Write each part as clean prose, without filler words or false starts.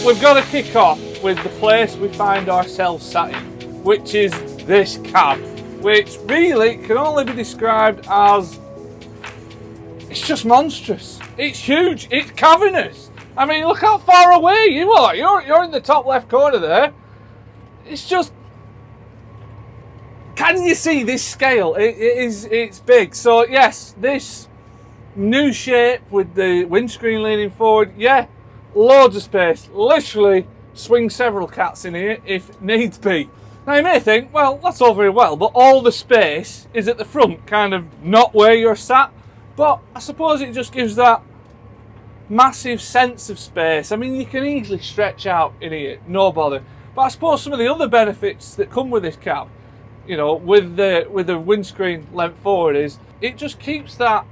we've got to kick off with the place we find ourselves sat in, which is this cab, which really can only be described as, it's just monstrous. It's huge, it's cavernous. I mean, look how far away you are. You're in the top left corner there. It's just, can you see this scale? It's big. So yes, this new shape with the windscreen leaning forward, yeah, loads of space. Literally swing several cats in here if needs be. Now you may think, well, that's all very well, but all the space is at the front, kind of not where you're sat. But I suppose it just gives that massive sense of space. I mean, you can easily stretch out in here, no bother. But I suppose some of the other benefits that come with this cab, you know, with the windscreen length forward, is it just keeps that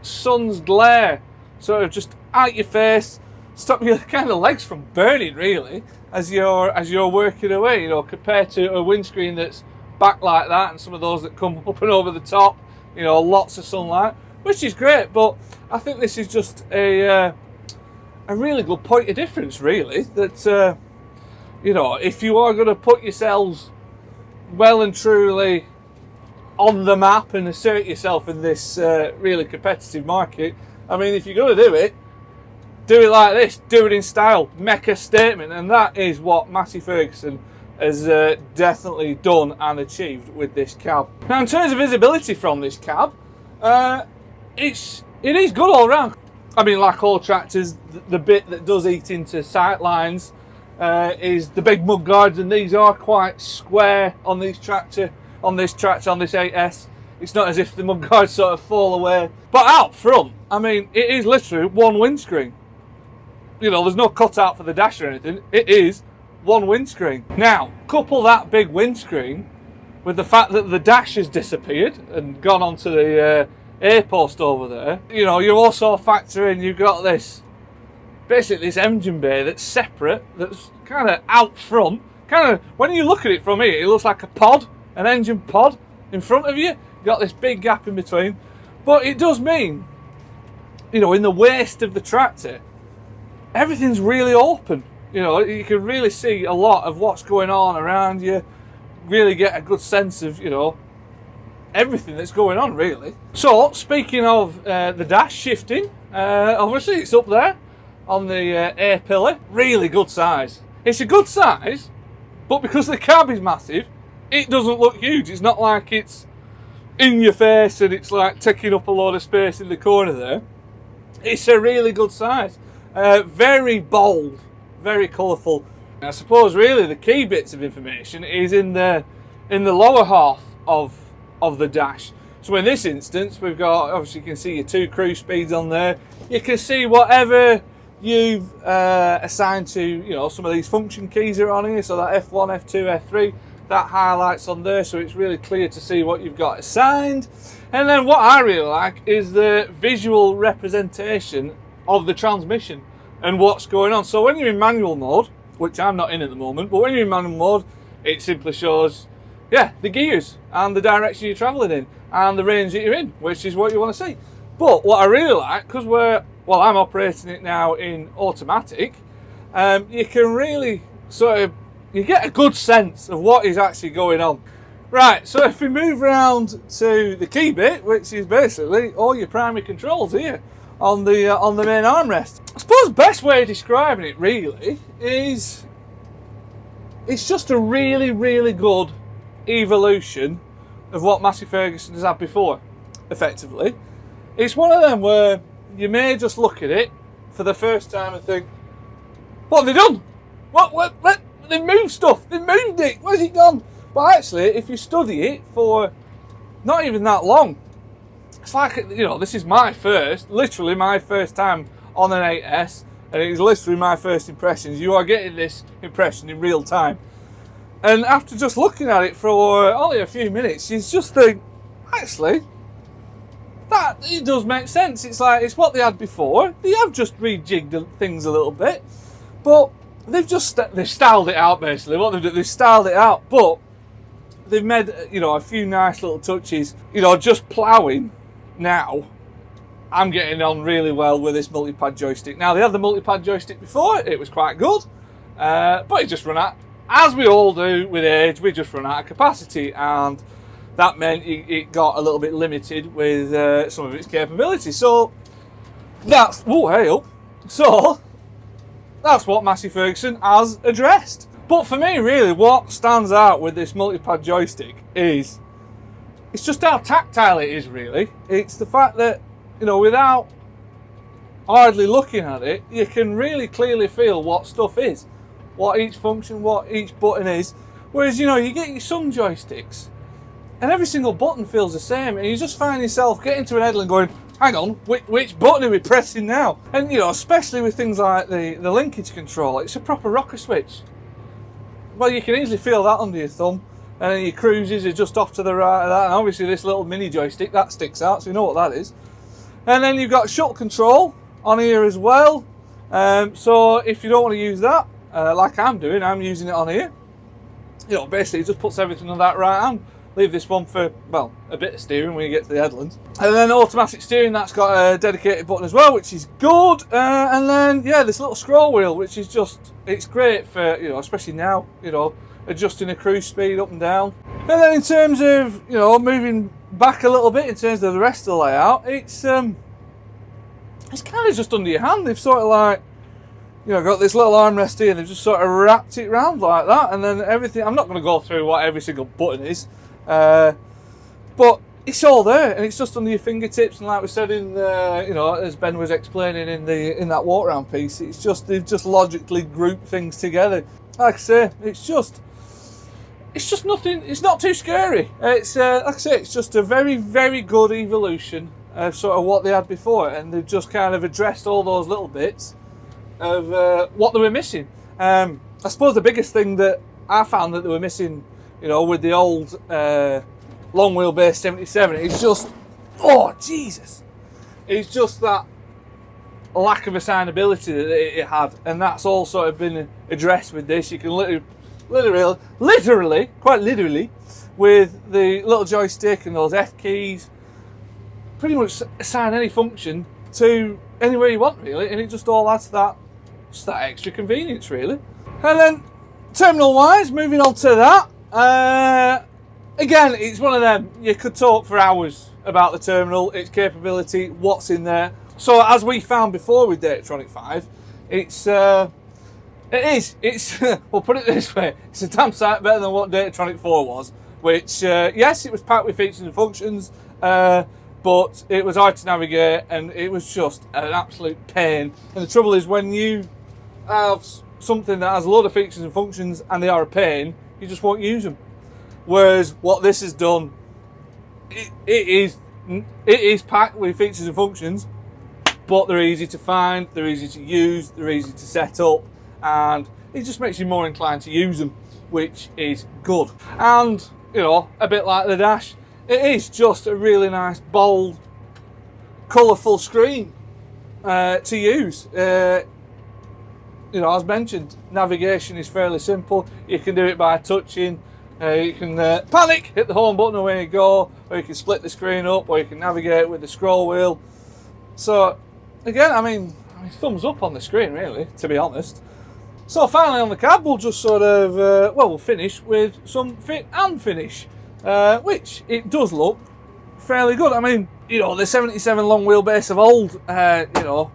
sun's glare sort of just at your face, stop your kind of legs from burning really as you're working away, you know, compared to a windscreen that's back like that and some of those that come up and over the top, you know, lots of sunlight, which is great. But I think this is just a really good point of difference really, that you know, if you are going to put yourselves well and truly on the map and assert yourself in this really competitive market, I mean, if you're going to do it like this, do it in style, make a statement, and that is what Massey Ferguson has definitely done and achieved with this cab. Now, in terms of visibility from this cab, it is good all round. I mean, like all tractors, the bit that does eat into sight lines is the big mud guards, and these are quite square on this tractor, on this 8S. It's not as if the mud guards sort of fall away. But out front, I mean, it is literally one windscreen. You know, there's no cutout for the dash or anything. It is one windscreen. Now, couple that big windscreen with the fact that the dash has disappeared and gone onto the air post over there. You know, you also factor in, you've got this, basically this engine bay that's separate, that's kind of out front. Kind of, when you look at it from here, it looks like a pod, an engine pod in front of you. You've got this big gap in between. But it does mean, you know, in the waist of the tractor, everything's really open. You know, you can really see a lot of what's going on around you, really get a good sense of, you know, everything that's going on really. So, speaking of the dash shifting, obviously it's up there on the air pillar. Really good size. It's a good size, but because the cab is massive, it doesn't look huge. It's not like it's in your face and it's like taking up a lot of space in the corner there. It's a really good size. Very bold, very colourful. I suppose really the key bits of information is in the lower half of the dash. So in this instance, we've got, obviously you can see your 2 cruise speeds on there. You can see whatever you've assigned to, you know, some of these function keys are on here. So that F1, F2, F3, that highlights on there, so it's really clear to see what you've got assigned. And then what I really like is the visual representation of the transmission and what's going on. So when you're in manual mode, which I'm not in at the moment, but when you're in manual mode, it simply shows, yeah, the gears and the direction you're traveling in and the range that you're in, which is what you want to see. But what I really like, because I'm operating it now in automatic, you can really sort of, you get a good sense of what is actually going on. Right, so if we move around to the key bit, which is basically all your primary controls here on the main armrest. I suppose the best way of describing it really is, it's just a really, really good evolution of what Massey Ferguson has had before, effectively. It's one of them where you may just look at it for the first time and think, what have they done? What? They've moved stuff, they've moved it, where's it gone? But actually, if you study it for not even that long, it's like, you know, this is literally my first time on an 8S, and it's literally my first impressions. You are getting this impression in real time. And after just looking at it for only a few minutes, you just think, actually, that it does make sense. It's like, it's what they had before. They have just rejigged things a little bit, but they've styled it out basically. What they've done, they've styled it out, but they've made, you know, a few nice little touches. You know, just ploughing now, I'm getting on really well with this multi-pad joystick. Now, they had the multi-pad joystick before, it was quite good. But it just run out, as we all do with age, we just run out of capacity, and that meant it got a little bit limited with some of its capability. So that's, oh hey up, so that's what Massey Ferguson has addressed. But for me, really, what stands out with this multi-pad joystick is it's just how tactile it is, really. It's the fact that, you know, without hardly looking at it, you can really clearly feel what stuff is, what each function, what each button is. Whereas, you know, you get your some joysticks and every single button feels the same, and you just find yourself getting to an headland going, hang on, which button are we pressing now? And, you know, especially with things like the linkage control, it's a proper rocker switch. Well, you can easily feel that under your thumb, and then your cruises are just off to the right of that, and obviously this little mini joystick, that sticks out, so you know what that is. And then you've got shuttle control on here as well, so if you don't want to use that, like I'm doing, I'm using it on here. You know, basically it just puts everything on that right hand. Leave this one for, well, a bit of steering when you get to the headlands. And then automatic steering, that's got a dedicated button as well, which is good. And then, yeah, this little scroll wheel, which is just, it's great for, you know, especially now, you know, adjusting the cruise speed up and down. And then in terms of, you know, moving back a little bit in terms of the rest of the layout, it's kind of just under your hand. They've sort of like, you know, got this little armrest here, and they've just sort of wrapped it around like that, and then everything, I'm not going to go through what every single button is, but it's all there, and it's just under your fingertips. And like we said in, you know, as Ben was explaining in that walk around piece, it's just, they've just logically grouped things together. Like I say, it's just nothing. It's not too scary. It's like I say, it's just a very, very good evolution of sort of what they had before, and they've just kind of addressed all those little bits of what they were missing. I suppose the biggest thing that I found that they were missing, you know, with the old long wheelbase 77, it's just, oh Jesus, it's just that lack of assignability that it had, and that's all sort of been addressed with this. You can literally, quite literally, with the little joystick and those F keys, pretty much assign any function to anywhere you want, really, and it just all adds that extra convenience, really. And then terminal wise, moving on to that, again, it's one of them, you could talk for hours about the terminal, its capability, what's in there. So as we found before with Datatronic 5, it's we'll put it this way, it's a damn sight better than what Datatronic 4 was, which yes, it was packed with features and functions, but it was hard to navigate, and it was just an absolute pain. And the trouble is, when you have something that has a lot of features and functions and they are a pain, you just won't use them. Whereas what this has done, it is packed with features and functions, but they're easy to find, they're easy to use, they're easy to set up, and it just makes you more inclined to use them, which is good. And, you know, a bit like the Dash, it is just a really nice, bold, colourful screen to use. You know, as mentioned, navigation is fairly simple. You can do it by touching. You can panic, hit the home button away you go, or you can split the screen up, or you can navigate with the scroll wheel. So, again, I mean thumbs up on the screen, really, to be honest. So finally on the cab, we'll just sort of, well, we'll finish with some fit and finish, which it does look fairly good. I mean, you know, the 77 long wheelbase of old, you know,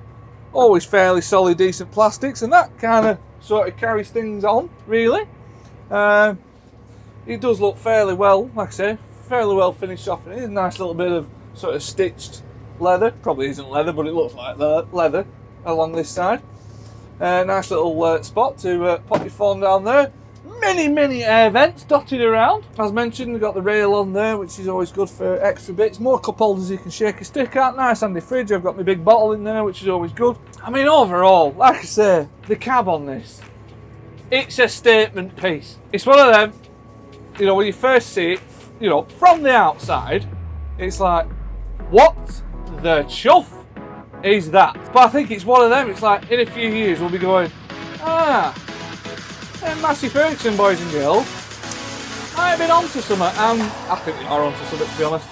always fairly solid, decent plastics, and that kind of sort of carries things on, really. It does look fairly well, like I say, fairly well finished off. It is a nice little bit of sort of stitched leather. Probably isn't leather, but it looks like leather along this side. Nice little spot to pop your phone down there. Many air vents dotted around. As mentioned, we've got the rail on there, which is always good for extra bits. More cup holders you can shake a stick at. Nice handy fridge. I've got my big bottle in there, which is always good. I mean, overall, like I say, the cab on this, it's a statement piece. It's one of them, you know, when you first see it, you know, from the outside, it's like, what the chuff is that? But I think it's one of them, it's like, in a few years, we'll be going, Massey Ferguson, boys and girls, might have been onto something, and I think they are onto something, to be honest.